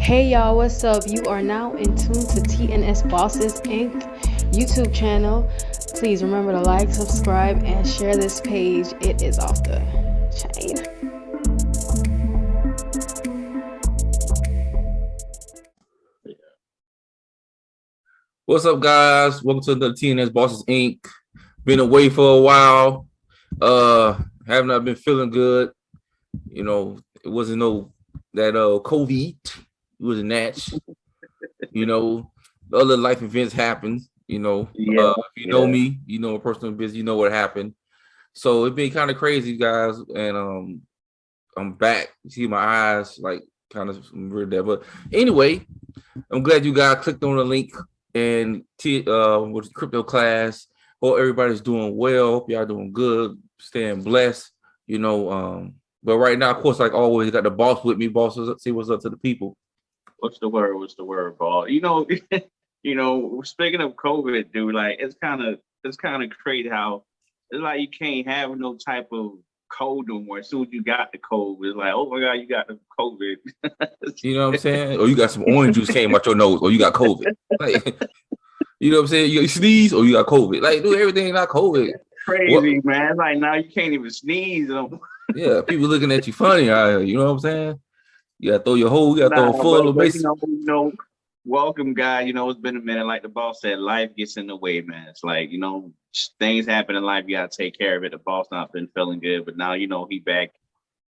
Hey y'all, what's up? You are now in tune to TNS Bosses Inc. YouTube channel. Please remember to like, subscribe, and share this page. It is off the chain. What's up, guys? Welcome to the TNS Bosses Inc. Been away for a while. Have not been feeling good. You know, it wasn't that COVID. It was a natch. You know, other life events happen. If you know me, you know a personal business, you know what happened. So it's been kind of crazy, guys. And I'm back. You see my eyes like kind of weird there. But anyway, I'm glad you guys clicked on the link and with the crypto class. Hope everybody's doing well. Hope y'all doing good, staying blessed. But right now, of course, like always, got the boss with me. Boss, say what's up to the people. What's the word? What's the word, Paul? Speaking of COVID, dude, like it's kind of crazy how it's like you can't have no type of cold no more. As soon as you got the COVID, it's like, oh my god, you got the COVID. You know what I'm saying? Or you got some orange juice came out your nose, or you got COVID. Like, you know what I'm saying? You sneeze, or you got COVID. Like, do everything not COVID. Crazy, man. It's like now you can't even sneeze. Yeah, people looking at you funny. You know what I'm saying? You gotta throw your whole, you gotta throw a full of base. Welcome, guy. It's been a minute. Like the boss said, life gets in the way, man. It's like, things happen in life. You gotta take care of it. The boss not been feeling good, but now, he back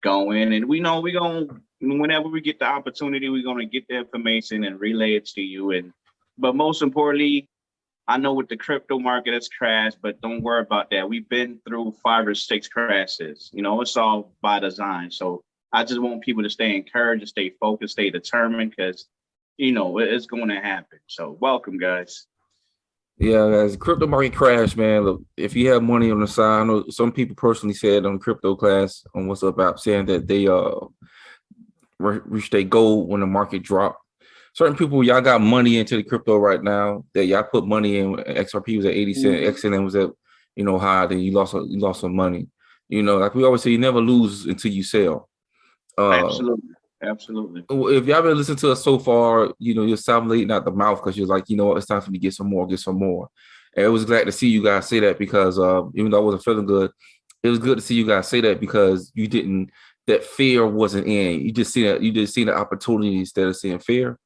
going. And we know we're going to, whenever we get the opportunity, we're going to get the information and relay it to you. But most importantly, I know with the crypto market it's crashed, but don't worry about that. We've been through 5 or 6 crashes. It's all by design. So I just want people to stay encouraged, to stay focused, stay determined, because it's going to happen. So welcome, guys. Yeah, guys, crypto market crash, man. Look, if you have money on the side, I know some people personally said on crypto class on What's Up app saying that they reached their goal when the market dropped. Certain people, y'all got money into the crypto right now that y'all put money in. XRP was at 80 cents, XLM was at high, then you lost some money. Like we always say, you never lose until you sell. Absolutely. If y'all been listening to us so far, you're salivating out the mouth because you're like, it's time for me to get some more. And it was glad to see you guys say that because even though I wasn't feeling good, it was good to see you guys say that because that fear wasn't in. You just seen the opportunity instead of seeing fear.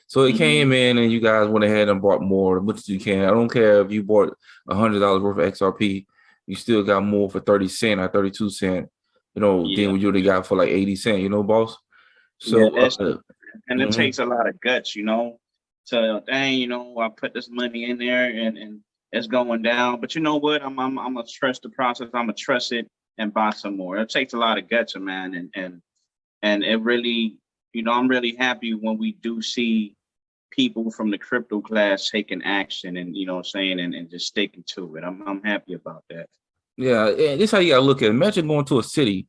So it came in and you guys went ahead and bought more, as much as you can. I don't care if you bought $100 worth of XRP, you still got more for 30 cents or 32 cents, than what you would have got for like 80 cents, boss? So it takes a lot of guts, to I put this money in there and it's going down. But you know what? I'm gonna trust the process. I'm gonna trust it and buy some more. It takes a lot of guts, man, and it really, I'm really happy when we do see people from the crypto class taking action and saying and just sticking to it. I'm happy about that. Yeah, and this is how you gotta look at it. Imagine going to a city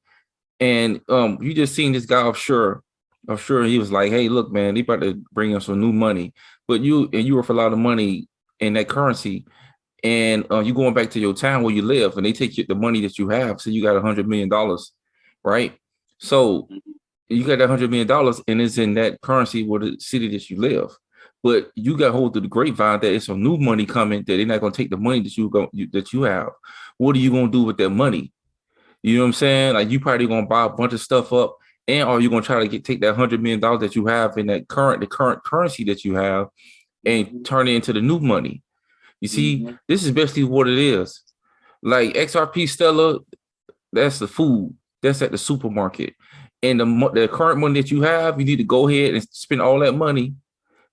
and you just seen this guy offshore. He was like, hey, look, man, they about to bring us some new money. But you were for a lot of money in that currency. And you going back to your town where you live and they take the money that you have. So you got $100 million, right? So you got that $100 million and it's in that currency where the city that you live. But you got hold of the grapevine that it's some new money coming that they're not going to take the money that you have. What are you going to do with that money? You know what I'm saying? Like you probably going to buy a bunch of stuff up, and are you going to try to take that $100 million that you have in that the current currency that you have and turn it into the new money? You see, this is basically what it is. Like XRP Stellar, that's the food. That's at the supermarket. And the current money that you have, you need to go ahead and spend all that money,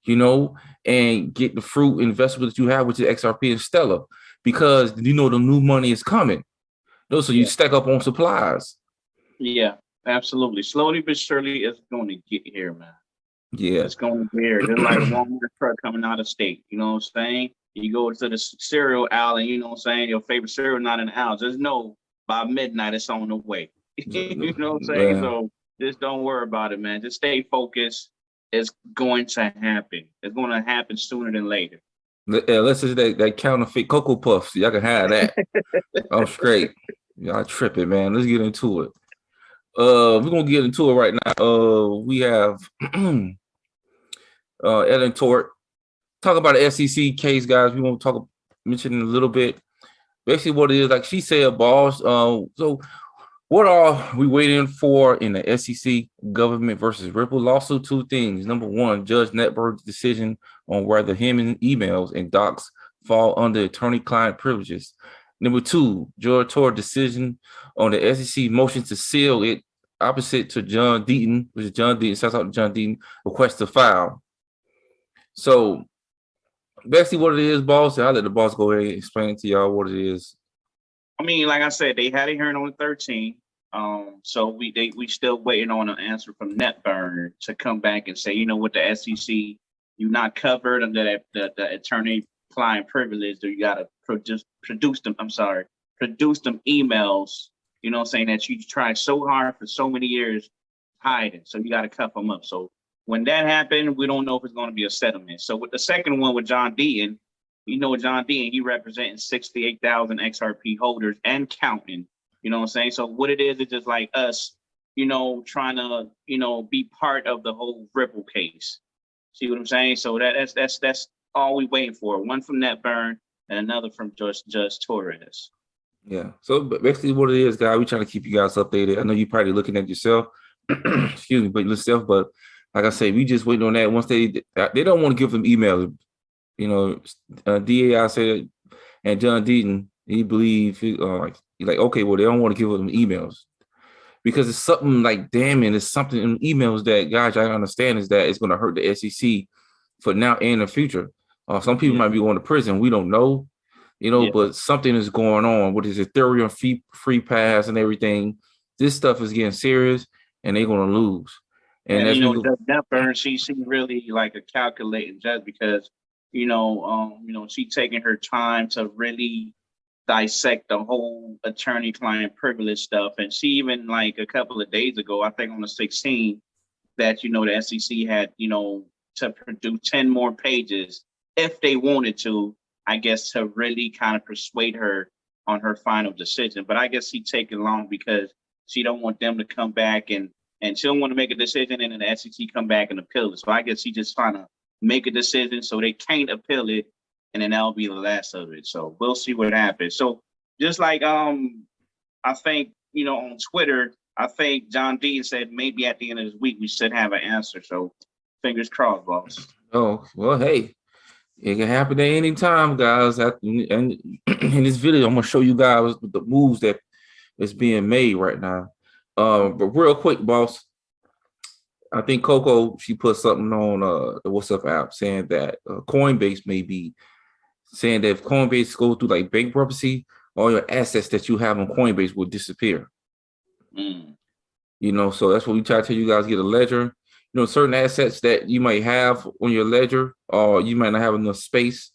and get the fruit and vegetables that you have, which is XRP and Stellar, because the new money is coming. So you stack up on supplies. Yeah, absolutely. Slowly but surely, it's going to get here, man. Yeah, it's going to get here. Just like a Walmart truck coming out of state. You know what I'm saying? You go to the cereal aisle, and you know what I'm saying? Your favorite cereal not in the aisle. Just know by midnight it's on the way. You know what I'm saying? Man. So just don't worry about it, man. Just stay focused. It's going to happen. It's going to happen sooner than later. Let's just that counterfeit Cocoa Puffs. Y'all can have that. I'm straight. Y'all tripping, man. Let's get into it. We're gonna get into it right now. We have Ellen Tort. Talk about the SEC case, guys. We want to mention a little bit. Basically, what it is, like she said, boss. So what are we waiting for in the SEC government versus Ripple lawsuit? Two things. Number one, Judge Netberg's decision on whether him and emails and docs fall under attorney-client privileges. Number two, Judge Tor's decision on the SEC motion to seal it opposite to John Deaton, which is John Deaton, shouts out to John Deaton, request to file. So basically what it is, boss, I'll let the boss go ahead and explain to y'all what it is. I mean, like I said, they had a hearing on the 13th. So we still waiting on an answer from NetBurn to come back and say, you know, with the SEC, you're not covered under the attorney-client privilege. So you got to produce them emails, you know, saying that you tried so hard for so many years hiding. So you got to cuff them up. So when that happened, we don't know if it's going to be a settlement. So with the second one with John Deaton, you know, John Deaton, he representing 68,000 XRP holders and counting. You know what I'm saying? So what it is just like us, you know, trying to, you know, be part of the whole Ripple case. See what I'm saying? So that's all we waiting for. One from NetBurn and another from Judge Torres. Yeah. So basically what it is, guys, we trying to keep you guys updated. I know you're probably looking at yourself, excuse me, but yourself, but like I say, we just waiting on that. Once they don't want to give them emails, you know, DAI said, and John Deaton, he believe like, okay, well, they don't want to give them emails because it's something like damning. It's something in emails that, guys, I understand is that it's going to hurt the SEC for now and in the future. Some people might be going to prison. We don't know, you know, but something is going on with his Ethereum free pass and everything. This stuff is getting serious, and they're going to lose. And you know, Judge NetBurn, she really like a calculating judge because you know, she taking her time to really dissect the whole attorney-client privilege stuff. And she even like a couple of days ago, I think on the 16th, that, you know, the SEC had, you know, to produce 10 more pages if they wanted to, I guess, to really kind of persuade her on her final decision. But I guess she taking long because she don't want them to come back and she don't want to make a decision and then the SEC come back and appeal it. So I guess she just trying to make a decision so they can't appeal it, and then that'll be the last of it. So we'll see what happens. So just like I think, you know, on Twitter, I think John Dean said maybe at the end of this week we should have an answer. So fingers crossed, boss. Oh, well, hey, it can happen at any time, guys. And in this video, I'm gonna show you guys the moves that is being made right now. But real quick, boss, I think Coco, she put something on the WhatsApp app saying that Coinbase may be saying that if Coinbase goes through like bankruptcy, all your assets that you have on Coinbase will disappear. You know, so that's what we try to tell you guys, get a ledger. You know, certain assets that you might have on your ledger, or you might not have enough space.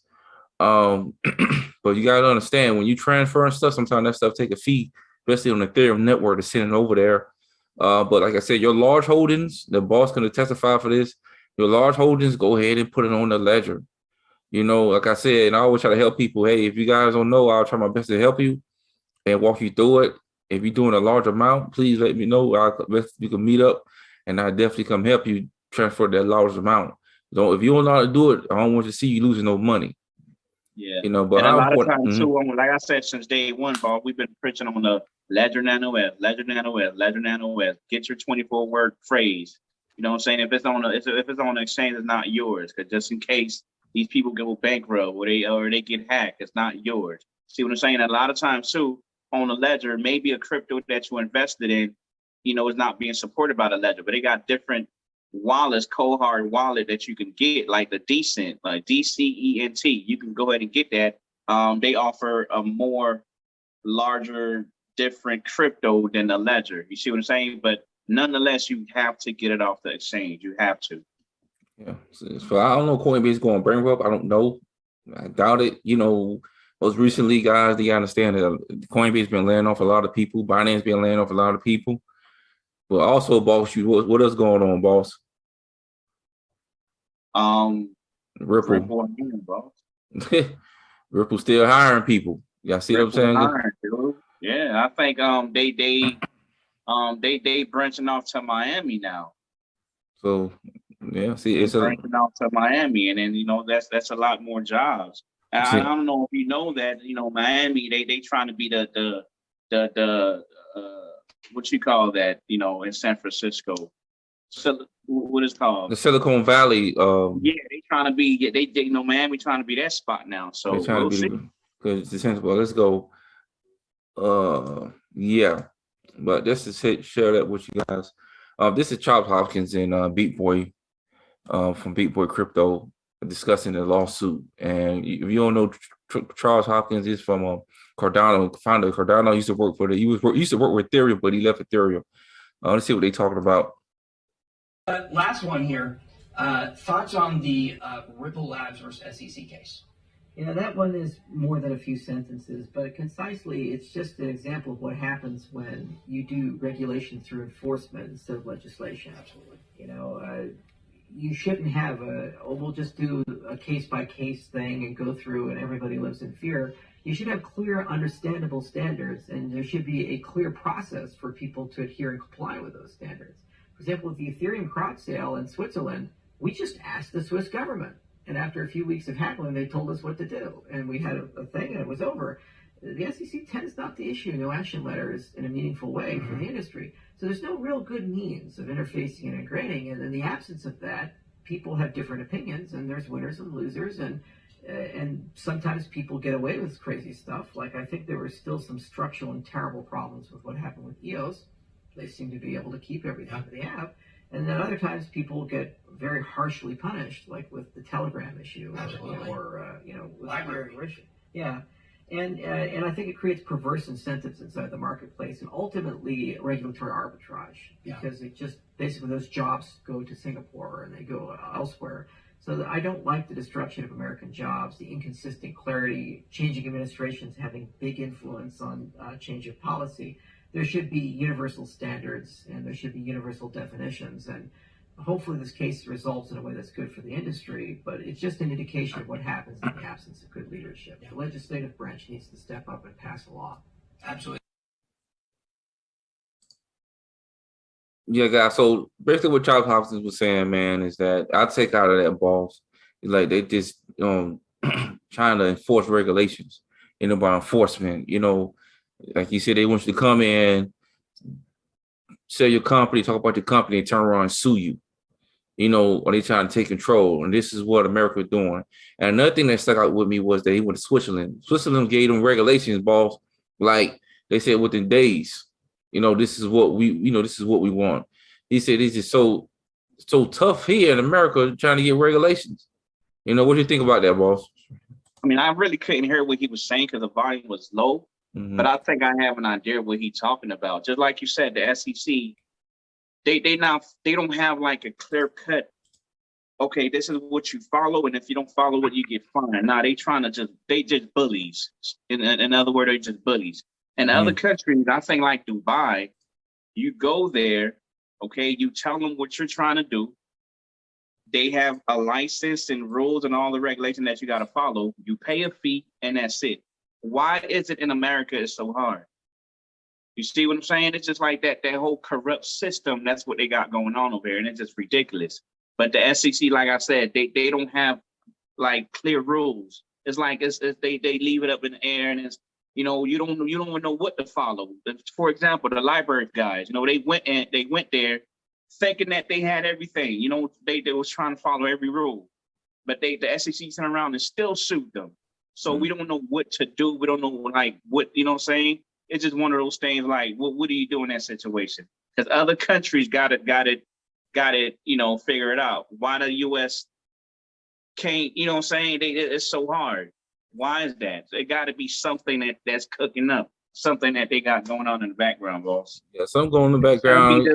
But you got to understand, when you transfer and stuff, sometimes that stuff take a fee, especially on the Ethereum network to send it over there. But like I said, your large holdings, the boss can testify for this. Your large holdings, go ahead and put it on the ledger. You know, like I said, and I always try to help people. Hey, if you guys don't know, I'll try my best to help you and walk you through it. If you're doing a large amount, please let me know. You can meet up, and I'll definitely come help you transfer that large amount. So if you don't know how to do it, I don't want to see you losing no money. Yeah, you know, but and a lot of times too, like I said, since day one, Bob, we've been preaching on the Ledger Nano S, Ledger Nano S, Ledger Nano S. Get your 24-word phrase. You know what I'm saying? If it's on the exchange, it's not yours, because just in case these people go bankrupt or they get hacked, it's not yours. See what I'm saying? A lot of times too, on the ledger, maybe a crypto that you invested in, you know, is not being supported by the ledger, but they got different wallets, cold hard wallet that you can get, like the Decent, like DCENT. You can go ahead and get that. They offer a more larger, different crypto than the ledger. You see what I'm saying? But nonetheless, you have to get it off the exchange. You have to. Yeah. So I don't know, Coinbase going bankrupt. I don't know. I doubt it. You know, most recently, guys, they understand that Coinbase been laying off a lot of people. Binance been laying off a lot of people. But also, boss, what else going on, boss? Ripple. Ripple still hiring people. Y'all see Ripple what I'm saying? Yeah, I think they branching off to Miami now. So Yeah, see, and it's a branching out to Miami, and then that's a lot more jobs. And I see, don't know if you know that Miami they trying to be the what you call that in San Francisco. So what is called? the Silicon Valley. Yeah, they trying to be. Yeah, they Miami trying to be that spot now. They're So trying we'll to see. be because the sensible. Let's go. Yeah, but this is share that with you guys. This is Charles Hopkins and Beat Boy, from Beat Boy Crypto, discussing the lawsuit. And if you don't know, Charles Hopkins is from Cardano, founder of Cardano. Used to work for used to work with Ethereum, but he left Ethereum. Let's see what they talking about. Last one here. Thoughts on the Ripple Labs versus SEC case? Yeah, that one is more than a few sentences, but concisely, it's just an example of what happens when you do regulation through enforcement instead of legislation. Absolutely. You shouldn't have we'll just do a case-by-case thing and go through and everybody lives in fear. You should have clear, understandable standards, and there should be a clear process for people to adhere and comply with those standards. For example, with the Ethereum crowd sale in Switzerland, we just asked the Swiss government. And after a few weeks of haggling, they told us what to do. And we had a thing and it was over. The SEC tends not to issue no action letters in a meaningful way for the industry. So there's no real good means of interfacing and integrating. And in the absence of that, people have different opinions and there's winners and losers. And sometimes people get away with crazy stuff. Like I think there were still some structural and terrible problems with what happened with EOS. They seem to be able to keep everything that they have. And then other times people get very harshly punished, like with the Telegram issue, or Library. Yeah, and I think it creates perverse incentives inside the marketplace, and ultimately regulatory arbitrage, because it just basically those jobs go to Singapore and they go elsewhere. So I don't like the destruction of American jobs, the inconsistent clarity, changing administrations having big influence on change of policy. There should be universal standards and there should be universal definitions. And hopefully this case resolves in a way that's good for the industry, but it's just an indication of what happens in the absence of good leadership. The legislative branch needs to step up and pass a law. Absolutely. Yeah, guys. So basically, what Charles Hopkins was saying, man, is that I take out of that, boss. Like they just trying to enforce regulations, by enforcement. Like you said, they want you to come in, sell your company, talk about your company, and turn around and sue you. Or they trying to take control. And this is what America is doing. And another thing that stuck out with me was that he went to Switzerland. Switzerland gave them regulations, boss. Like they said within days, this is what we want. He said it's just so tough here in America trying to get regulations. What do you think about that, boss? I mean, I really couldn't hear what he was saying because the volume was low. Mm-hmm. But I think I have an idea what he's talking about. Just like you said, the SEC, they don't have like a clear cut. Okay, this is what you follow, and if you don't follow it, you get fined. Now they just bullies. In other words, they just bullies. And other countries, I think like Dubai, you go there, okay, you tell them what you're trying to do. They have a license and rules and all the regulation that you got to follow. You pay a fee, and that's it. Why is it in America is so hard? You see what I'm saying? It's just like that whole corrupt system. That's what they got going on over here, and it's just ridiculous. But the SEC, like I said, they don't have like clear rules. It's like they leave it up in the air, and it's you don't even know what to follow. For example, the library guys, they went there thinking that they had everything. They was trying to follow every rule, but the SEC turned around and still sued them. So we don't know what to do. We don't know like what, what I'm saying? It's just one of those things like, what do you do in that situation? Because other countries got it, figure it out. Why the US can't, what I'm saying? It's so hard. Why is that? It got to be something that's cooking up, something that they got going on in the background, boss. Yeah, something going in the background.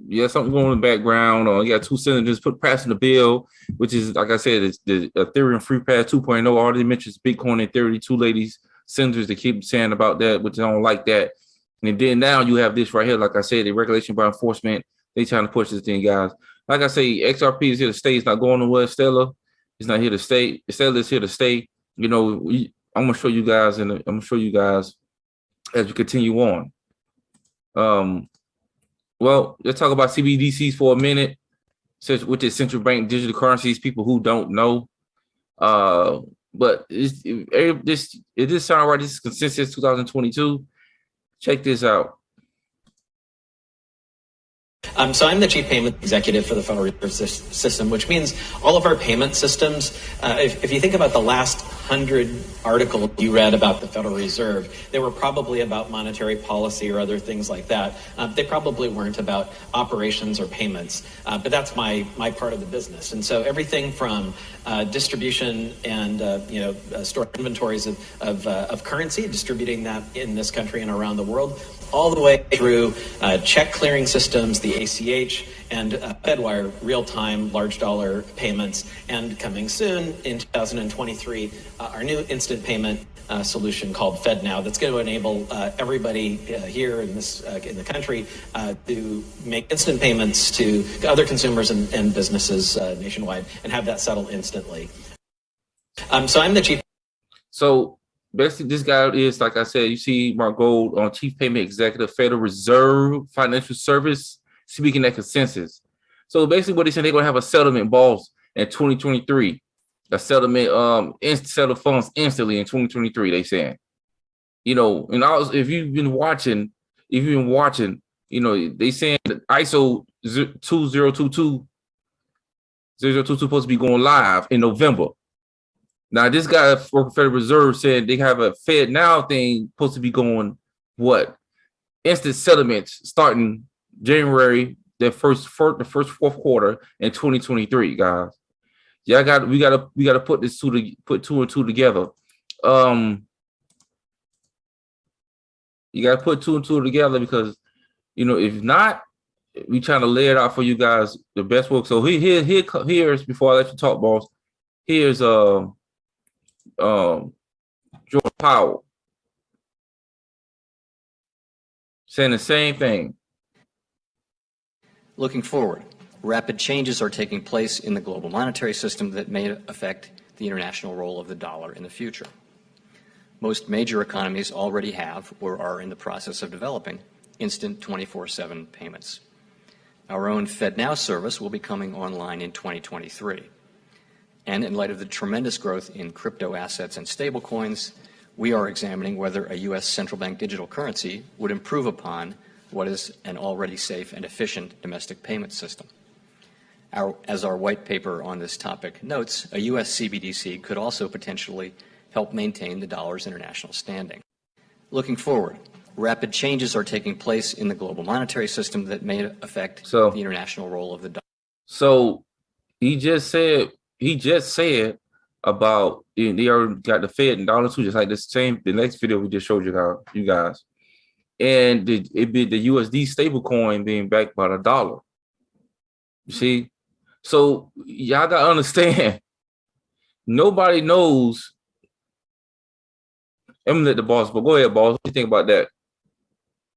Yeah, something going in the background. You got two senators passing the bill, which is, like I said, it's the Ethereum Free Pass 2.0. Already mentions Bitcoin and 32 ladies, senators that keep saying about that, which I don't like that. And then now you have this right here, like I said, the regulation by enforcement. They trying to push this thing, guys. Like I say, XRP is here to stay. It's not going nowhere. Stellar is not here to stay. Stellar is here to stay. I'm gonna show you guys, and I'm gonna show you guys as we continue on. Well, let's talk about CBDCs for a minute. with the central bank digital currencies, people who don't know. But it just sound right. This is consensus 2022. Check this out. So I'm the chief payment executive for the Federal Reserve System, which means all of our payment systems, if you think about the last 100 articles you read about the Federal Reserve, they were probably about monetary policy or other things like that. They probably weren't about operations or payments, but that's my part of the business. And so everything from distribution and store inventories of currency, distributing that in this country and around the world, all the way through check clearing systems, the ACH, and Fedwire real-time large dollar payments, and coming soon in 2023, our new instant payment solution called FedNow that's going to enable everybody here in the country to make instant payments to other consumers and businesses nationwide and have that settle instantly. So I'm the chief. So basically, this guy is, like I said, you see Mark Gold on Chief Payment Executive, Federal Reserve Financial Service, speaking at consensus. So basically what they said, they're going to have a settlement, boss, in 2023. A settlement, settle funds instantly in 2023, they saying. And if you've been watching, they saying that ISO 2022 supposed to be going live in November. Now, this guy for the Federal Reserve said they have a FedNow thing supposed to be going, instant settlements starting January, the first fourth quarter in 2023, guys. Yeah, we gotta put two and two together. You gotta put two and two together because if not, we trying to lay it out for you guys the best work. So here's before I let you talk, boss. Here's George Powell saying the same thing. Looking forward, rapid changes are taking place in the global monetary system that may affect the international role of the dollar in the future. Most major economies already have or are in the process of developing instant 24/7 payments. Our own FedNow service will be coming online in 2023. And in light of the tremendous growth in crypto assets and stablecoins, we are examining whether a U.S. central bank digital currency would improve upon what is an already safe and efficient domestic payment system. As our white paper on this topic notes, a U.S. CBDC could also potentially help maintain the dollar's international standing. Looking forward, rapid changes are taking place in the global monetary system that may affect the international role of the dollar. So he just said about they already got the Fed and dollar too, just like the next video we just showed you guys. And it be the USD stablecoin being backed by the dollar. You see? So y'all gotta understand, nobody knows. I'm gonna let the boss, but go ahead, boss. What do you think about that?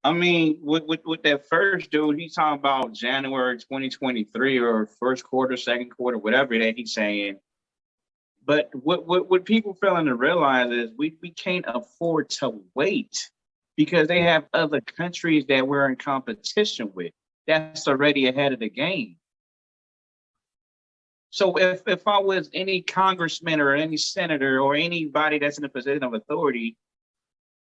I mean, with that first dude, he's talking about January 2023 or first quarter, second quarter, whatever that he's saying. But what people failing to realize is we can't afford to wait because they have other countries that we're in competition with. That's already ahead of the game. So if I was any congressman or any senator or anybody that's in a position of authority,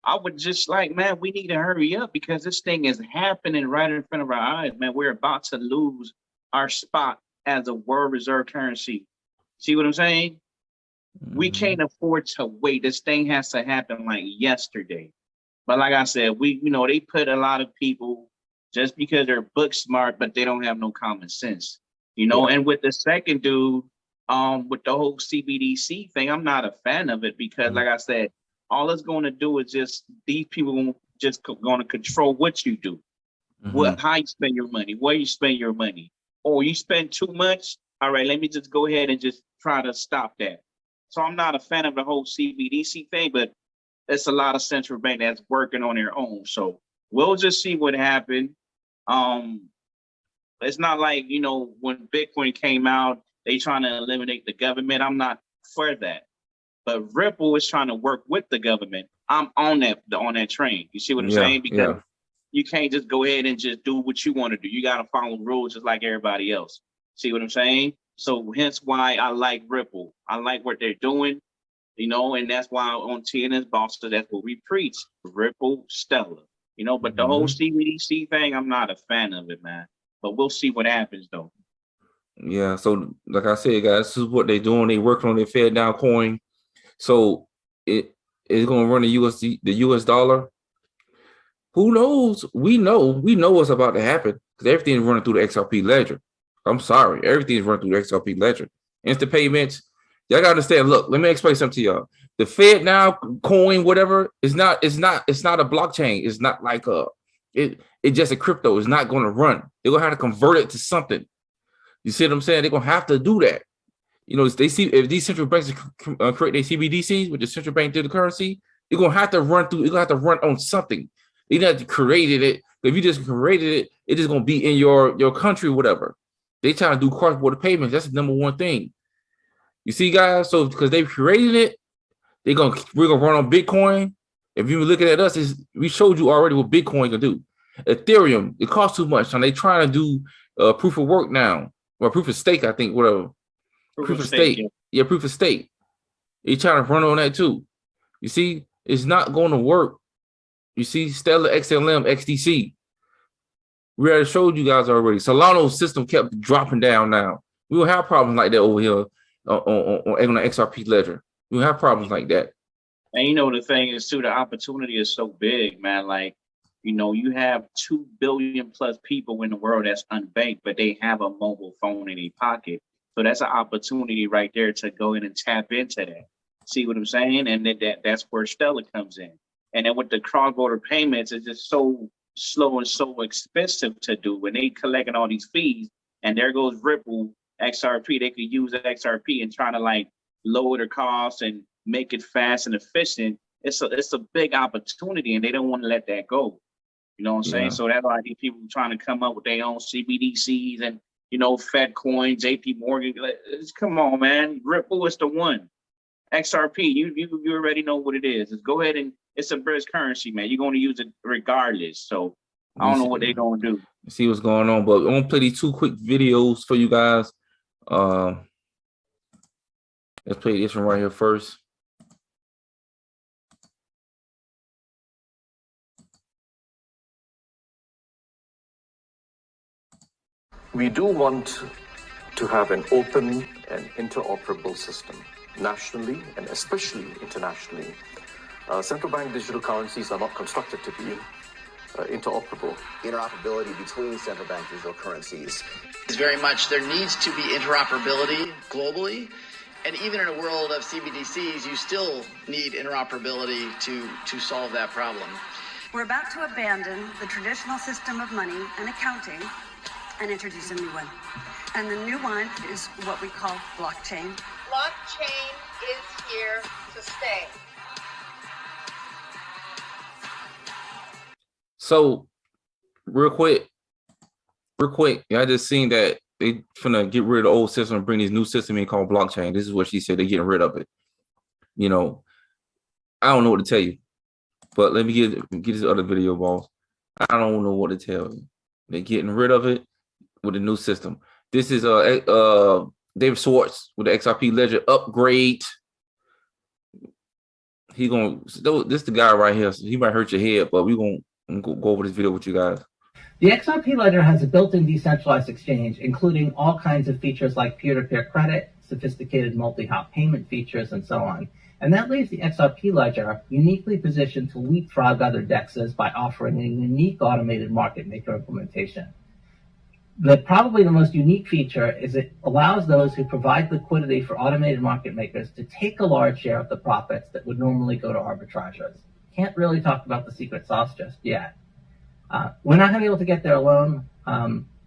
I would just man, we need to hurry up because this thing is happening right in front of our eyes, man. We're about to lose our spot as a world reserve currency. See what I'm saying? Mm-hmm. We can't afford to wait. This thing has to happen like yesterday. But like I said, they put a lot of people just because they're book smart, but they don't have no common sense, And with the second dude, with the whole CBDC thing, I'm not a fan of it because, like I said, all it's going to do is just these people just going to control what you do, how you spend your money, where you spend your money. Or you spend too much. All right, let me just go ahead and just try to stop that. So I'm not a fan of the whole CBDC thing, but it's a lot of central bank that's working on their own. So we'll just see what happened. It's not like, when Bitcoin came out, they trying to eliminate the government. I'm not for that. But Ripple is trying to work with the government. I'm on that train. You see what I'm saying? Because you can't just go ahead and just do what you want to do. You got to follow rules just like everybody else. See what I'm saying? So hence why I like Ripple. I like what they're doing, you know, and that's why on TNS Boston, that's what we preach. Ripple, Stellar. You know, but the whole CBDC thing, I'm not a fan of it, man. But we'll see what happens though. Yeah, so like I said, guys, this is what they're doing. They working on their Fed down coin. So it is gonna run the US dollar. Who knows? We know what's about to happen because everything's running through the XRP ledger. I'm sorry, everything's running through the XRP ledger. Instant payments. Y'all gotta understand. Look, let me explain something to y'all. The Fed now coin, whatever, it's not a blockchain. It's not like it's just a crypto. It's not gonna run. They're gonna have to convert it to something. You see what I'm saying? They're gonna have to do that. You know, if these central banks create their CBDCs with the central bank digital currency, you're gonna have to run through. You're gonna have to run on something. You have to create it. If you just created it, it's just gonna be in your country, whatever. They trying to do cross-border payments. That's the number one thing. You see, guys. So because they've created it, we're gonna run on Bitcoin. If you're looking at us, we showed you already what Bitcoin can do. Ethereum, it costs too much, and they trying to do proof of work now, or proof of stake, I think, whatever. Proof of stake. Yeah, proof of stake. They trying to run on that too. You see, it's not going to work. You see, Stellar, XLM, XDC. We already showed you guys already. Solano's system kept dropping down now. We don't have problems like that over here on the XRP ledger. We don't have problems like that. And you know, the thing is too, the opportunity is so big, man. Like, you know, you have 2 billion plus people in the world that's unbanked, but they have a mobile phone in their pocket. So that's an opportunity right there to go in and tap into that. See what I'm saying? And that's where Stellar comes in. And then with the cross-border payments, it's just so slow and so expensive to do. When they collecting all these fees, and there goes Ripple, XRP, they could use XRP and try to like lower the cost and make it fast and efficient. It's a big opportunity, and they don't want to let that go. You know what I'm saying? So that's why these people trying to come up with their own CBDCs and, you know, Fed coins, JP Morgan. Come on, man. Ripple is the one. XRP, you already know what it is. Just go ahead and it's a British currency, man. You're going to use it regardless. So I don't know what they're going to do. See what's going on, but I'm going to play these 2 quick videos for you guys. Let's play this one right here first. We do want to have an open and interoperable system, nationally and especially internationally. Central bank digital currencies are not constructed to be interoperable. Interoperability between central bank digital currencies. Very much there needs to be interoperability globally. And even in a world of CBDCs, you still need interoperability to solve that problem. We're about to abandon the traditional system of money and accounting and introduce a new one. And the new one is what we call blockchain. Blockchain is here to stay. So, real quick, I just seen that they finna get rid of the old system and bring this new system in called blockchain. This is what she said. They're getting rid of it. You know, I don't know what to tell you, but let me get this other video, boss. I don't know what to tell you. They're getting rid of it with a new system. This is David Schwartz with the XRP Ledger upgrade. This is the guy right here. So he might hurt your head, but we're gonna go over this video with you guys. The XRP Ledger has a built-in decentralized exchange, including all kinds of features like peer-to-peer credit, sophisticated multi-hop payment features, and so on. And that leaves the XRP Ledger uniquely positioned to leapfrog other DEXs by offering a unique automated market maker implementation. Probably the most unique feature is it allows those who provide liquidity for automated market makers to take a large share of the profits that would normally go to arbitrageurs. Can't really talk about the secret sauce just yet. We're not going to be able to get there alone.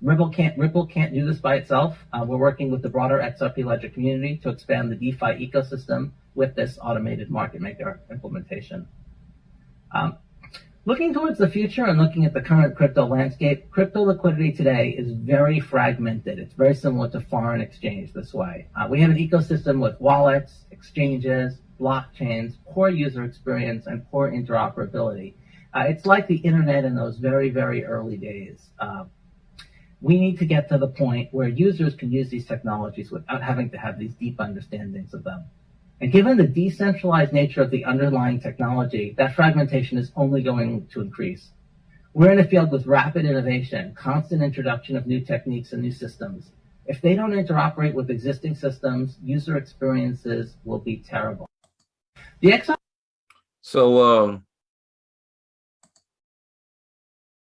Ripple can't do this by itself. We're working with the broader XRP Ledger community to expand the DeFi ecosystem with this automated market maker implementation. Looking towards the future and looking at the current crypto landscape, crypto liquidity today is very fragmented. It's very similar to foreign exchange this way. We have an ecosystem with wallets, exchanges, blockchains, poor user experience, and poor interoperability. It's like the internet in those very, very early days. We need to get to the point where users can use these technologies without having to have these deep understandings of them. And given the decentralized nature of the underlying technology, that fragmentation is only going to increase. We're in a field with rapid innovation, constant introduction of new techniques and new systems. If they don't interoperate with existing systems, user experiences will be terrible. The XR. So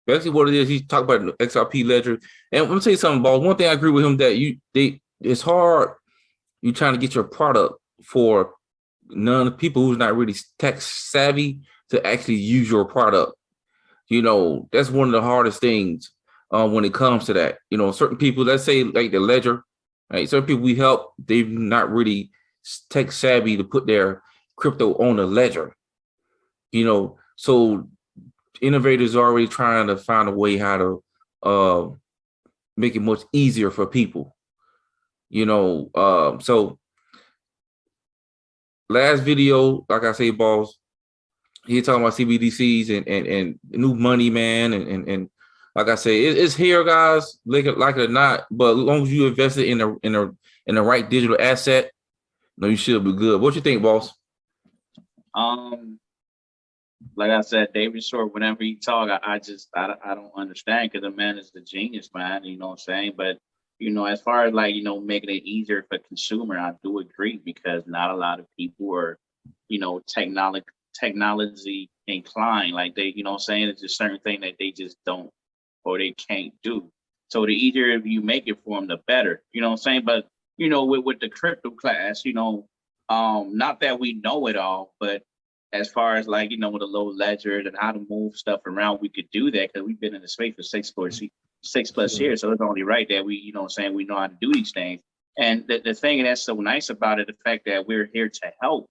basically what it is, he's talking about the XRP ledger. And I'm gonna tell you something, boss. One thing I agree with him that it's hard. You trying to get your product for people who's not really tech savvy to actually use your product. You know, that's one of the hardest things when it comes to that. You know, certain people, let's say like the ledger, right? Certain people we help, they're not really tech savvy to put their crypto on the ledger. You know, so innovators are already trying to find a way how to make it much easier for people. You know, so last video, like I say, boss, he talking about CBDCs and new money, man, and like I say, it's here, guys. Like it or not, but as long as you invest it in the right digital asset, no, you should be good. What you think, boss? Like I said, David Short, whenever he talk, I don't understand, because the man is the genius, man. You know what I'm saying? But you know, as far as like, you know, making it easier for consumer, I do agree, because not a lot of people are, you know, technology inclined. Like they, you know what I'm saying, it's just certain thing that they just don't or they can't do. So the easier you make it for them, the better. You know what I'm saying? But you know, with the crypto class, you know, not that we know it all, but as far as like, you know, with the low ledger and how to move stuff around, we could do that because we've been in the space for six plus years. So it's only right that we, you know what I'm saying, we know how to do these things. And the thing that's so nice about it, the fact that we're here to help,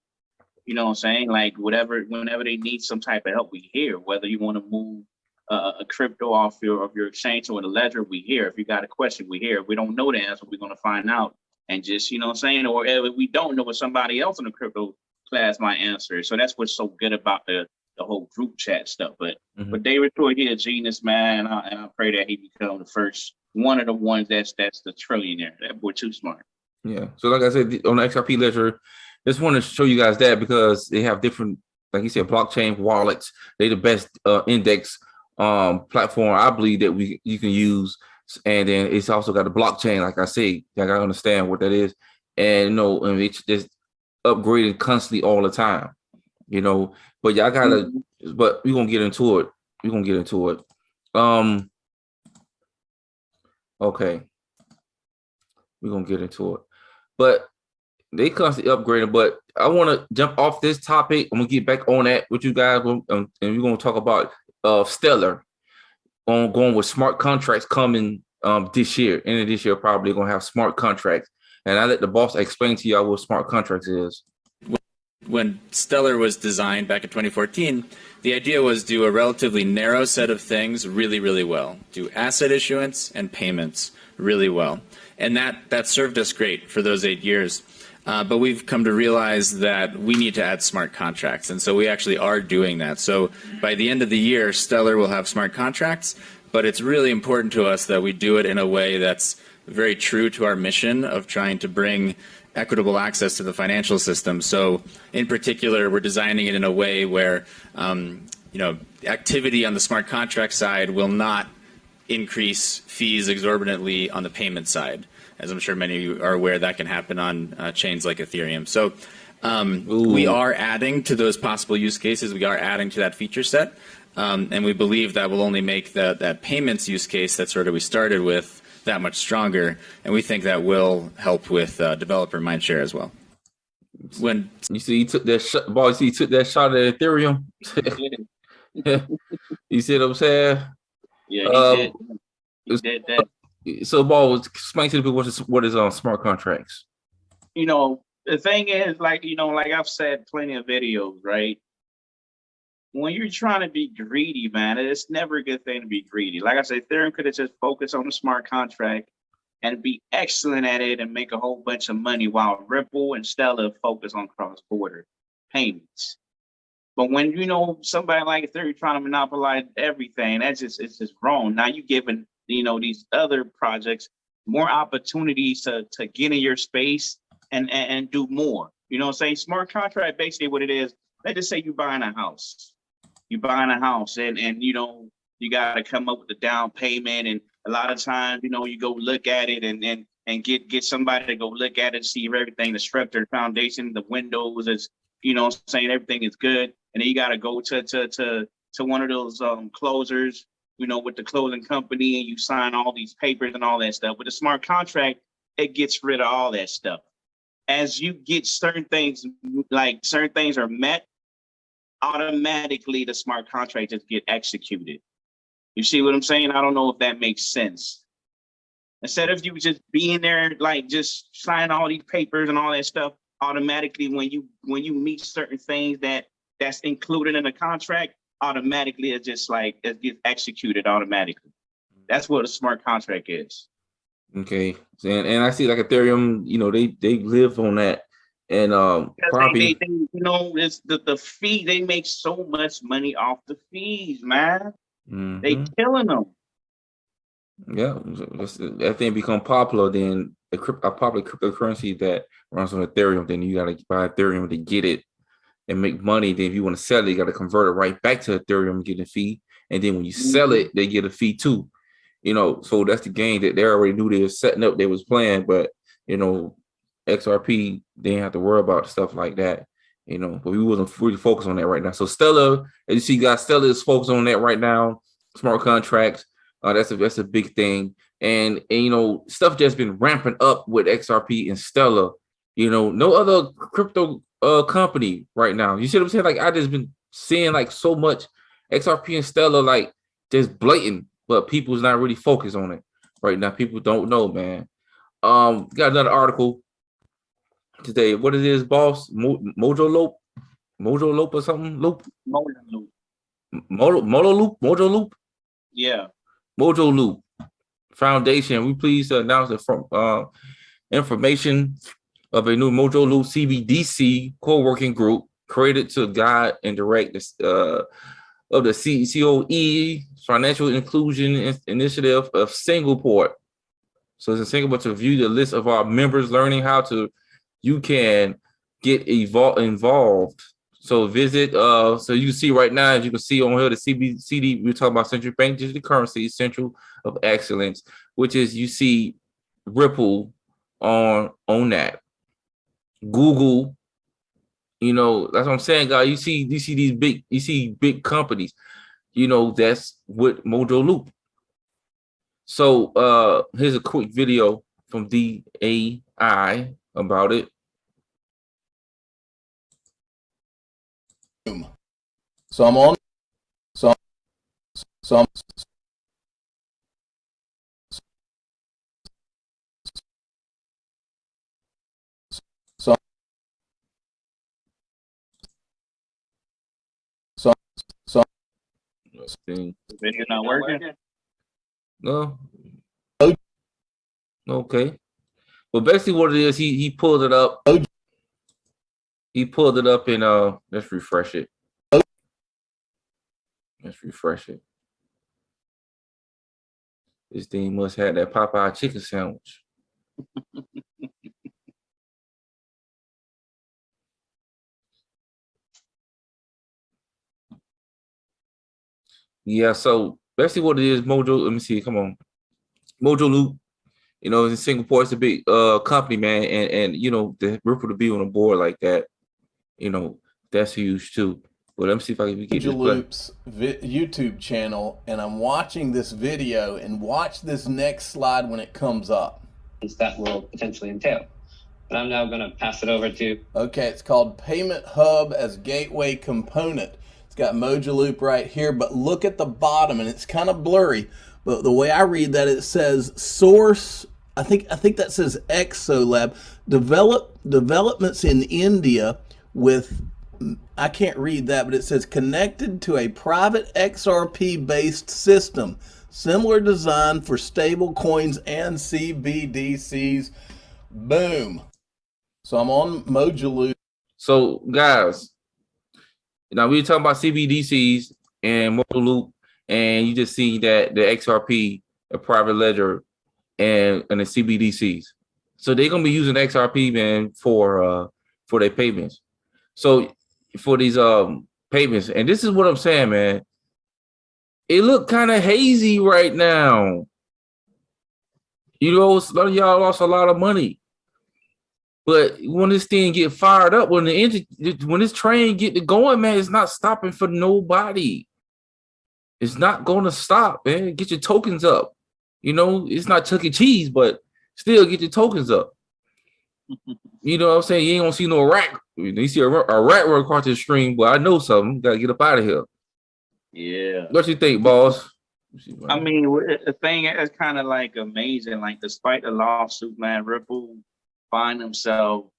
you know what I'm saying? Like whenever they need some type of help, we here. Whether you want to move a crypto off your exchange or the ledger, we here. If you got a question, we here. If we don't know the answer, we're going to find out. And just, you know what I'm saying? Or if we don't know what somebody else in the crypto class might answer. So that's what's so good about the whole group chat stuff. But David Short, he a genius, man, and I pray that he become the first one of the ones that's the trillionaire. That boy too smart. Yeah. So like I said, on the XRP ledger, just want to show you guys that because they have different, like you said, blockchain wallets. They the best index platform I believe that you can use. And then it's also got a blockchain, like I say, you gotta understand what that is. And you know, and it's just upgraded constantly all the time, you know. But y'all gotta, but we're gonna get into it. Okay. We're gonna get into it. But they constantly upgrading. But I want to jump off this topic. I'm gonna get back on that with you guys, and we're gonna talk about Stellar on going with smart contracts coming this year. End of this year, probably gonna have smart contracts. And I let the boss explain to y'all what smart contracts is. When Stellar was designed back in 2014, the idea was do a relatively narrow set of things really, really well. Do asset issuance and payments really well. And that served us great for those 8 years. But we've come to realize that we need to add smart contracts. And so we actually are doing that. So by the end of the year, Stellar will have smart contracts. But it's really important to us that we do it in a way that's very true to our mission of trying to bring equitable access to the financial system. So in particular, we're designing it in a way where you know, activity on the smart contract side will not increase fees exorbitantly on the payment side. As I'm sure many of you are aware, that can happen on chains like Ethereum. So we are adding to those possible use cases. We are adding to that feature set. And we believe that will only make that payments use case that sort of we started with that much stronger, and we think that will help with developer mindshare as well. When you see, he took that shot, boy. See, he took that shot at Ethereum. You see what I'm saying? Yeah, he did that. So, Ball, explain to the people what is on smart contracts. You know, the thing is, like, you know, like I've said plenty of videos, right? When you're trying to be greedy, man, it's never a good thing to be greedy. Like I said, Ethereum could have just focused on the smart contract and be excellent at it and make a whole bunch of money, while Ripple and Stellar focus on cross-border payments. But when, you know, somebody like Ethereum trying to monopolize everything, it's just wrong. Now you're giving these other projects, more opportunities to get in your space and do more. You know what I'm saying? Smart contract, basically what it is, let's just say you're buying a house. You're buying a house and you got to come up with the down payment. And a lot of times, you go look at it and get somebody to go look at it, see if everything, the structure, the foundation, the windows is, saying everything is good. And then you got to go to one of those closers, with the closing company, and you sign all these papers and all that stuff. With a smart contract, it gets rid of all that stuff. As you get certain things are met, automatically the smart contract just get executed. You see what I'm saying? I don't know if that makes sense. Instead of you just being there, just sign all these papers and all that stuff, automatically when you meet certain things that's included in the contract, automatically it gets executed automatically. That's what a smart contract is. Okay, and I see like Ethereum, they live on that, and probably it's the fee. They make so much money off the fees, man. Mm-hmm. They killing them. Yeah, that thing become popular, then a popular cryptocurrency that runs on Ethereum, then you gotta buy Ethereum to get it and make money. Then if you want to sell it, you gotta convert it right back to Ethereum and get a fee. And then when you sell it, they get a fee too. So that's the game that they already knew they were setting up, they was playing, but XRP, they didn't have to worry about stuff like that. But we wasn't really focused on that right now. So Stellar, as you see, guys, Stellar is focused on that right now. Smart contracts, that's a big thing. And stuff just been ramping up with XRP and Stellar. No other crypto company right now. You see what I'm saying? I just been seeing so much XRP and Stellar just blatant, but people's not really focused on it right now. People don't know, man. Got another article today. What it is, boss? Mojo Loop or something? Loop? Mojo Loop? Yeah. Mojo Loop Foundation. We pleased to announce the information of a new Mojo Loop CBDC co-working group created to guide and direct of the COE Financial Inclusion Initiative of Singapore. So it's in Singapore to view the list of our members, learning how you can get involved. So visit, so you can see right now, as you can see on here, the CBCD, we're talking about central bank digital currency, Central of Excellence, which is, you see Ripple on that. Google, that's what I'm saying, guys. You see these big companies, that's with Mojo Loop. So here's a quick video from DAI about it. So I'm on. So The video not working? No. Okay. Well, basically what it is, he pulled it up. He pulled it up and let's refresh it. This thing must have that Popeye chicken sandwich. Yeah, so basically what it is, Mojo, let me see, come on. Mojo Loop, it's in Singapore. It's a big company, man, and the Ripple to be on a board like that, that's huge too. But let me see if I can get Mojo Loop's YouTube channel, and I'm watching this video, and watch this next slide when it comes up. That will potentially entail. But I'm now going to pass it over to... Okay, it's called Payment Hub as Gateway Component. It's got Mojo Loop right here, but look at the bottom, and it's kind of blurry. But the way I read that, it says source. I think that says Exolab. Developments in India with, I can't read that, but it says connected to a private XRP-based system. Similar design for stable coins and CBDCs. Boom. So I'm on Mojo Loop. So guys, now we're talking about CBDCs and Mojo Loop, and you just see that the XRP a private ledger, and the CBDCs. So they're gonna be using XRP, man, for their payments. So for these payments, and this is what I'm saying, man. It look kind of hazy right now. You know, a lot of y'all lost a lot of money. But when this thing get fired up, when this train get to going, man, it's not stopping for nobody. It's not going to stop, man. Get your tokens up. You know, it's not Chuck E. Cheese, but still get your tokens up. You know what I'm saying? You ain't gonna see no rat. You see a rat run across the stream, but I know something. Gotta get up out of here. Yeah. What you think, boss? I mean, the thing is kind of like amazing. Like, despite the lawsuit, man, Ripple find themselves,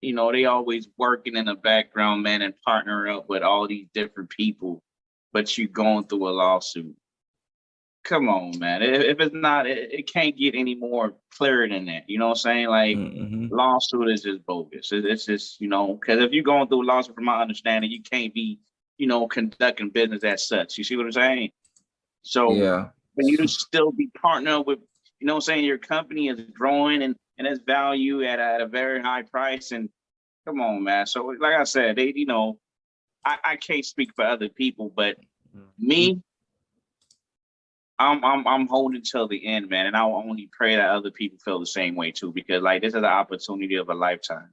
you know, they always working in the background, man, and partner up with all these different people, but you going through a lawsuit. Come on, man. If it's not, it can't get any more clear than that. You know what I'm saying? Like, lawsuit is just bogus. It's just, you know, because if you're going through a lawsuit, from my understanding, you can't be, you know, conducting business as such. You see what I'm saying? So, yeah, when you still be partnered with, you know what I'm saying, your company is growing and its value at a very high price. And come on, man. So, like I said, they, you know, I can't speak for other people, but me, I'm holding till the end, man, and I'll only pray that other people feel the same way too, because like this is an opportunity of a lifetime.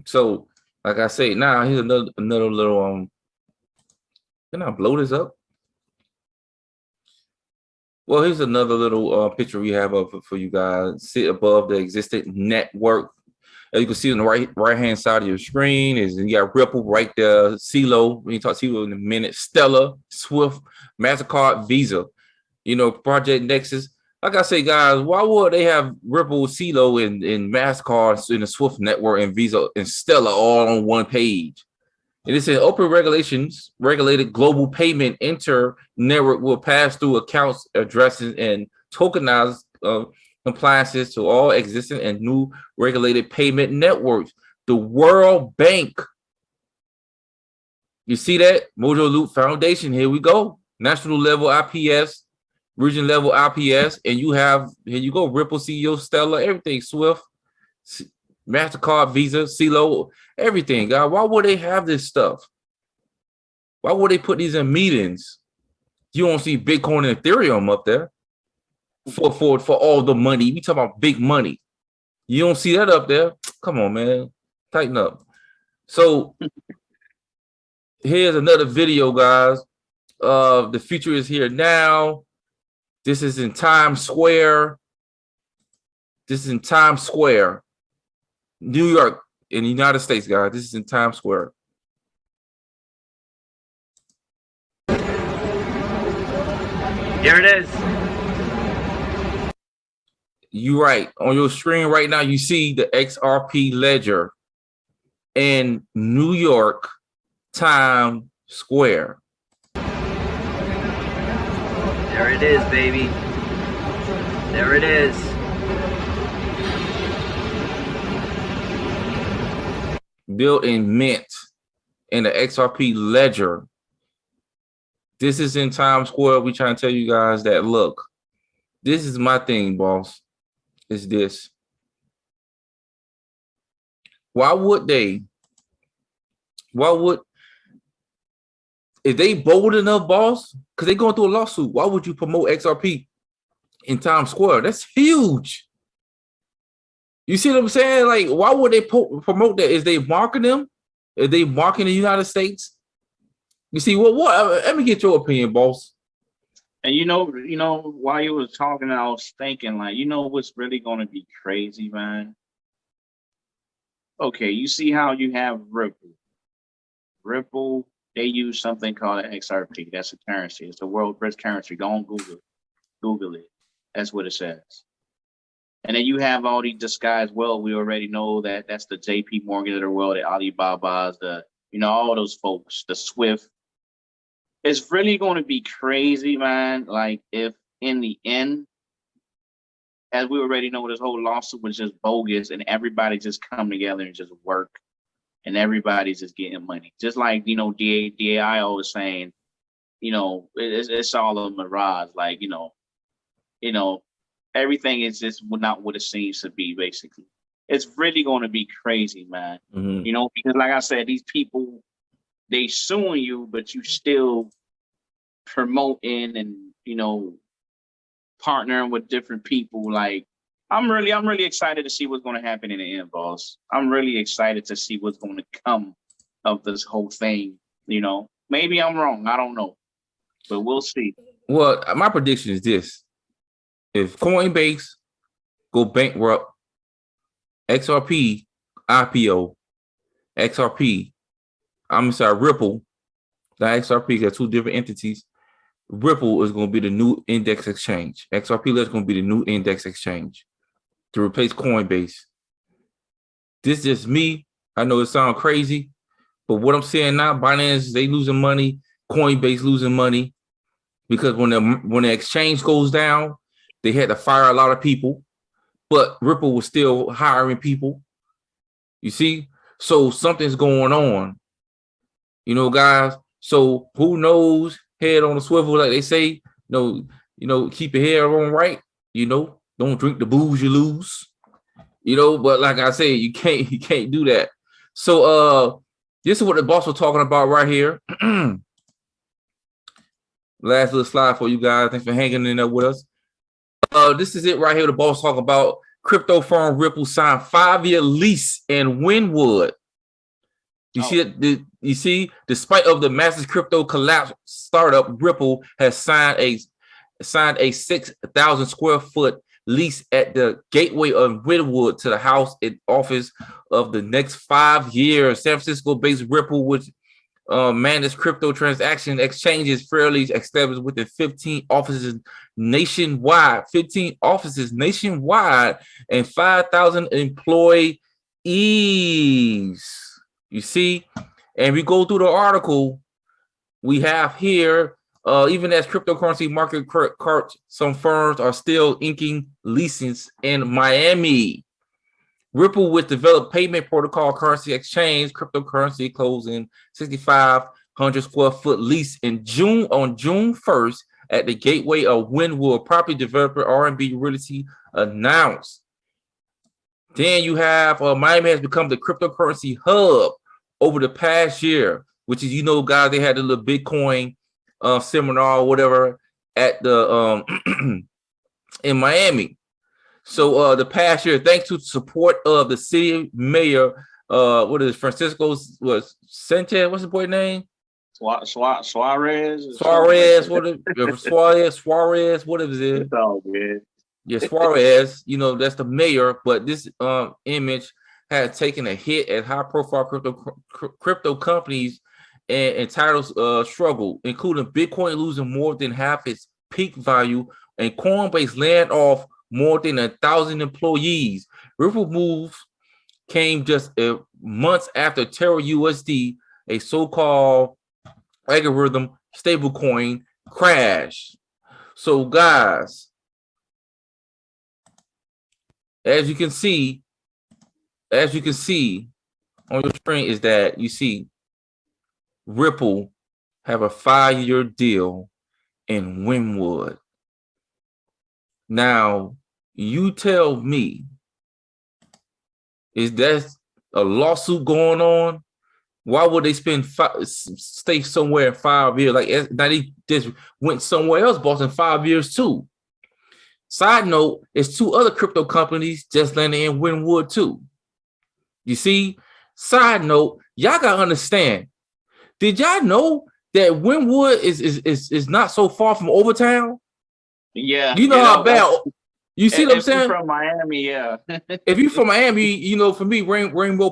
So, like I say, now here's another little can I blow this up? Well, here's another little picture we have up for you guys. Sit above the existing network. As you can see on the right hand side of your screen is you got Ripple right there, CeeLo. We can talk CeeLo in a minute. Stellar, Swift, MasterCard, Visa. You know, Project Nexus. Like I say, guys, why would they have Ripple, CeeLo, and MasterCard in the Swift network and Visa and Stellar all on one page? And it says open regulated global payment network will pass through accounts, addresses, and tokenized compliances to all existing and new regulated payment networks. The World Bank. You see that? Mojo Loop Foundation. Here we go. National level IPS, region level IPS, and you have, here you go, Ripple, CEO, Stellar, everything, Swift, MasterCard, Visa, CeeLo, everything. God, why would they have this stuff? Why would they put these in meetings? You don't see Bitcoin and Ethereum up there for all the money. We talk about big money. You don't see that up there. Come on, man. Tighten up. So here's another video, guys. The future is here now. This is in Times Square. This is in Times Square, New York, in the United States, guys. This is in Times Square. Here it is. You're right. On your screen right now, you see the XRP ledger in New York, Times Square. There it is, baby. There it is. Built in Mint in the XRP ledger. This is in Times Square. We trying to tell you guys that, look, this is my thing, boss. Is this. Why would, if they bold enough, boss, because they going through a lawsuit, why would you promote XRP in Times Square? That's huge. You see what I'm saying? Like, why would they promote that? Is they marking them? Is they marking the United States? You see, what? Let me get your opinion, boss. And you know, while you was talking, I was thinking, like, you know what's really going to be crazy, man? Okay, you see how you have Ripple. Ripple, they use something called XRP. That's a currency. It's the world's best currency. Go on Google. Google it. That's what it says. And then you have all these disguised, well, we already know that that's the JP Morgan of the world, the Alibabas, all those folks, the Swift. It's really going to be crazy, man. Like, if in the end, as we already know, this whole lawsuit was just bogus and everybody just come together and just work and everybody's just getting money. Just like, DAIO was saying, it's all a mirage. Like, you know, everything is just not what it seems to be, basically. It's really going to be crazy, man. Mhm. You know, because like I said, these people, they suing you, but you still promoting and, you know, partnering with different people. Like, I'm really excited to see what's going to happen in the end, boss. I'm really excited to see what's going to come of this whole thing. You know, maybe I'm wrong. I don't know, but we'll see. Well, my prediction is this: if Coinbase go bankrupt, XRP IPO, Ripple, the XRP got two different entities. Ripple is going to be the new index exchange. XRP is going to be the new index exchange to replace Coinbase. This is just me. I know it sounds crazy, but what I'm saying now, Binance, they losing money, Coinbase losing money, because when the exchange goes down, they had to fire a lot of people, but Ripple was still hiring people. You see? So something's going on, you know, guys. So who knows? Head on a swivel, like they say. You know, keep your head on right. You know, don't drink the booze you lose. You know, but like I say, you can't do that. So this is what the boss was talking about right here. Last little slide for you guys. Thanks for hanging in there with us. This is it right here. The boss talking about crypto firm Ripple signed 5-year lease in Wynwood. You see that? You see, despite of the massive crypto collapse, startup Ripple has signed a 6,000 square foot lease at the gateway of Wynwood to the house and office of the next 5 years. San Francisco-based Ripple, which manages crypto transaction exchanges, fairly established within 15 offices nationwide. 15 offices nationwide and 5,000 employees. You see, and we go through the article we have here. Even as cryptocurrency market carts, some firms are still inking leases in Miami. Ripple, which developed payment protocol currency exchange, cryptocurrency closing 6,500 square foot lease on June 1st at the gateway of Wynwood. Property developer R&B Realty announced. Then you have Miami has become the cryptocurrency hub over the past year, which is, you know, guys, they had the little Bitcoin seminar or whatever at the in Miami. So the past year, thanks to the support of the city mayor, Francisco Sanchez, what's the boy name? Suarez. Suarez, what is it? It's all good. Yeah, Suarez, you know, that's the mayor, but this image had taken a hit at high-profile crypto companies and titles struggle, including Bitcoin losing more than half its peak value and Coinbase laying off more than 1,000 employees. Ripple move came just months after Terra USD, a so-called algorithm stablecoin, crashed. So, guys, as you can see on your screen, is that you see Ripple have a 5-year deal in Wynwood. Now, you tell me, is that a lawsuit going on? Why would they stay somewhere in 5 years? Like, now they just went somewhere else, bought in 5 years too. Side note, it's 2 other crypto companies just landing in Wynwood too. You see? Side note, y'all gotta understand. Did y'all know that Wynwood is not so far from Overtown? Yeah. You know how bad. You see what I'm saying? From Miami, yeah. If you're from Miami, you know, for me, Rainbow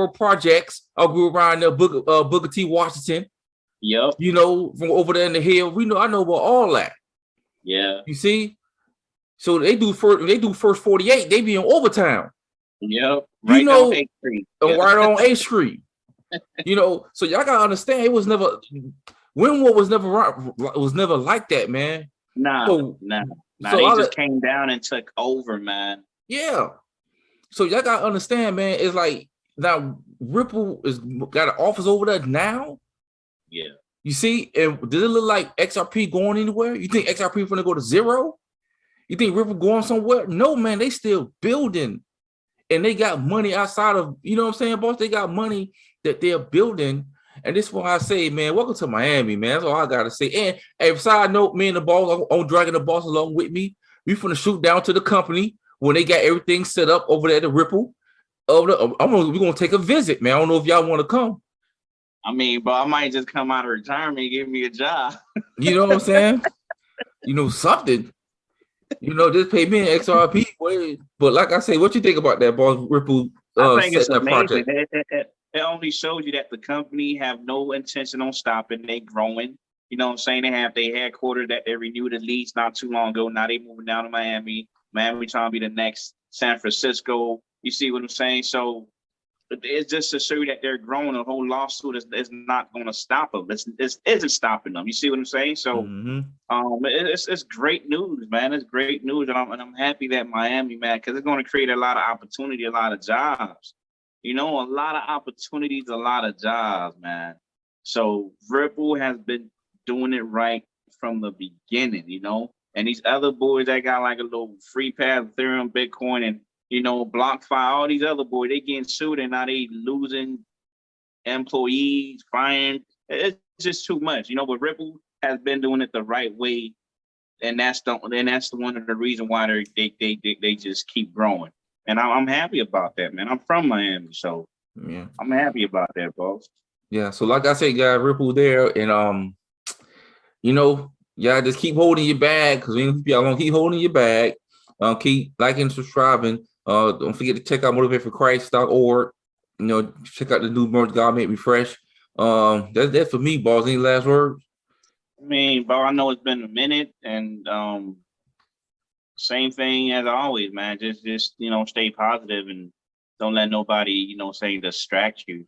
Projects, I grew around there, Booker T. Washington. Yep. You know, from over there in the hill. I know about all that. Yeah. You see? So they do first 48, they be in Overtown. Yep. Right, you know, on A Street. Right on A Street. You know, so y'all gotta understand, it was never Wynwood was never like that, man. Nah. So they just came down and took over, man. Yeah. So y'all gotta understand, man. It's like now Ripple is got an office over there now. Yeah. You see, and does it look like XRP going anywhere? You think XRP is gonna go to zero? You think Ripple going somewhere? No, man, they still building. And they got money outside of, you know what I'm saying, boss? They got money that they're building. And this is why I say, man, welcome to Miami, man. That's all I got to say. And a side note, me and the boss, I'm dragging the boss along with me. We finna shoot down to the company when they got everything set up over there at the Ripple. We're going to take a visit, man. I don't know if y'all want to come. I mean, but I might just come out of retirement and give me a job. You know what I'm saying? You know, something. You know, just pay me an XRP. But like I say, what you think about that, boss? Ripple I think it's amazing. project? It only shows you that the company have no intention on stopping. They growing. You know what I'm saying? They have their headquarters that they renewed the lease not too long ago. Now they moving down to Miami. Miami trying to be the next San Francisco. You see what I'm saying? So it's just to show you that they're growing. A whole lawsuit is not going to stop them. It isn't stopping them. You see what I'm saying? So it's great news, man. It's great news, and I'm happy that Miami, man, because it's going to create a lot of opportunity, a lot of jobs. You know, a lot of opportunities, a lot of jobs, man. So Ripple has been doing it right from the beginning, you know. And these other boys that got like a little free pass, Ethereum, Bitcoin, and you know, BlockFi, all these other boys, they getting sued and now they losing employees, firing. It's just too much, you know. But Ripple has been doing it the right way, and that's one of the reasons why they just keep growing. And I'm happy about that, man. I'm from Miami, so yeah, I'm happy about that, boss. Yeah. So like I said, guys, Ripple there, and you know, y'all just keep holding your bag because y'all gonna keep holding your bag. Keep liking, subscribing. Don't forget to check out motivateforchrist.org. You know, check out the new merch, God Made Me Fresh. That's for me, boss. Any last words? I mean, bro, I know it's been a minute, and same thing as always, man. Just you know, stay positive and don't let nobody, you know, say distract you.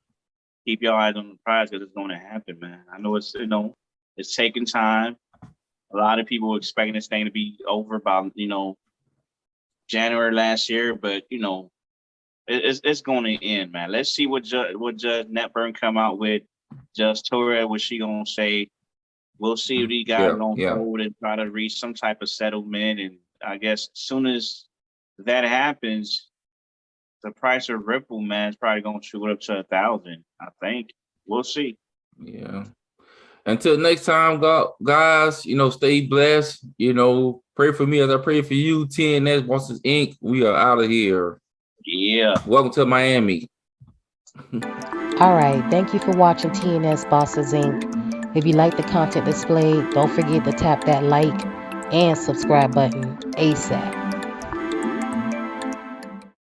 Keep your eyes on the prize because it's going to happen, man. I know it's, you know, it's taking time. A lot of people were expecting this thing to be over by, you know, January last year, but you know, it's going to end, man. Let's see what Judge Netburn come out with. Judge Torres, what she gonna say? We'll see if these guys don't hold and try to reach some type of settlement. And I guess as soon as that happens, the price of Ripple, man, is probably gonna shoot up to 1,000. I think we'll see. Yeah. Until next time, guys, you know, stay blessed. You know, pray for me as I pray for you. TNS Bosses Inc. We are out of here. Yeah. Welcome to Miami. All right. Thank you for watching TNS Bosses Inc. If you like the content displayed, don't forget to tap that like and subscribe button ASAP.